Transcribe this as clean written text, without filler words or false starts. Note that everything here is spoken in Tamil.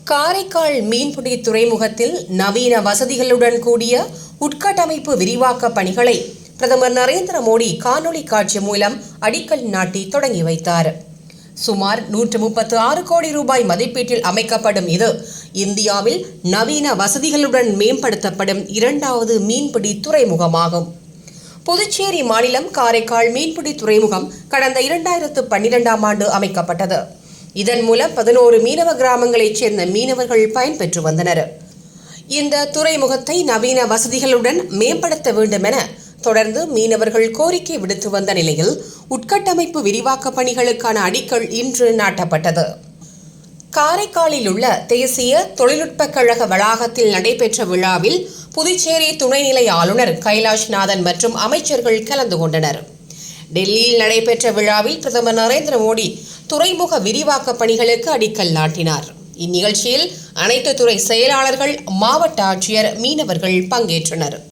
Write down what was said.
காரைக்கால் மீன்பிடி துறைமுகத்தில் நவீன வசதிகளுடன் கூடிய உட்கட்டமைப்பு விரிவாக்க பணிகளை பிரதமர் நரேந்திர மோடி காணொலி காட்சி மூலம் அடிக்கல் நாட்டி தொடங்கி வைத்தார். சுமார் 136 கோடி ரூபாய் மதிப்பீட்டில் அமைக்கப்படும் இது இந்தியாவில் நவீன வசதிகளுடன் மேம்படுத்தப்படும் இரண்டாவது மீன்பிடி துறைமுகமாகும். புதுச்சேரி மாநிலம் காரைக்கால் மீன்பிடி துறைமுகம் கடந்த 2012ஆம் ஆண்டு அமைக்கப்பட்டது. இதன் மூலம் 11 மீனவ கிராமங்களைச் சேர்ந்த மீனவர்கள் பயன்பெற்று வந்தனர். இந்த துறைமுகத்தை நவீன வசதிகளுடன் மேம்படுத்த வேண்டும் என தொடர்ந்து மீனவர்கள் கோரிக்கை விடுத்து வந்த நிலையில் உட்கட்டமைப்பு விரிவாக்க பணிகளுக்கான அடிக்கல் இன்று நாட்டப்பட்டது. காரைக்காலில் உள்ள தேசிய தொழில்நுட்ப கழக வளாகத்தில் நடைபெற்ற விழாவில் புதுச்சேரி துணைநிலை ஆளுநர் கைலாஷ்நாதன் மற்றும் அமைச்சர்கள் கலந்து கொண்டனர். டெல்லியில் நடைபெற்ற விழாவில் பிரதமர் நரேந்திர மோடி துறைமுக விரிவாக்க பணிகளுக்கு அடிக்கல் நாட்டினார். இந்நிகழ்ச்சியில் அனைத்து துறை செயலாளர்கள், மாவட்ட ஆட்சியர், மீனவர்கள் பங்கேற்றனர்.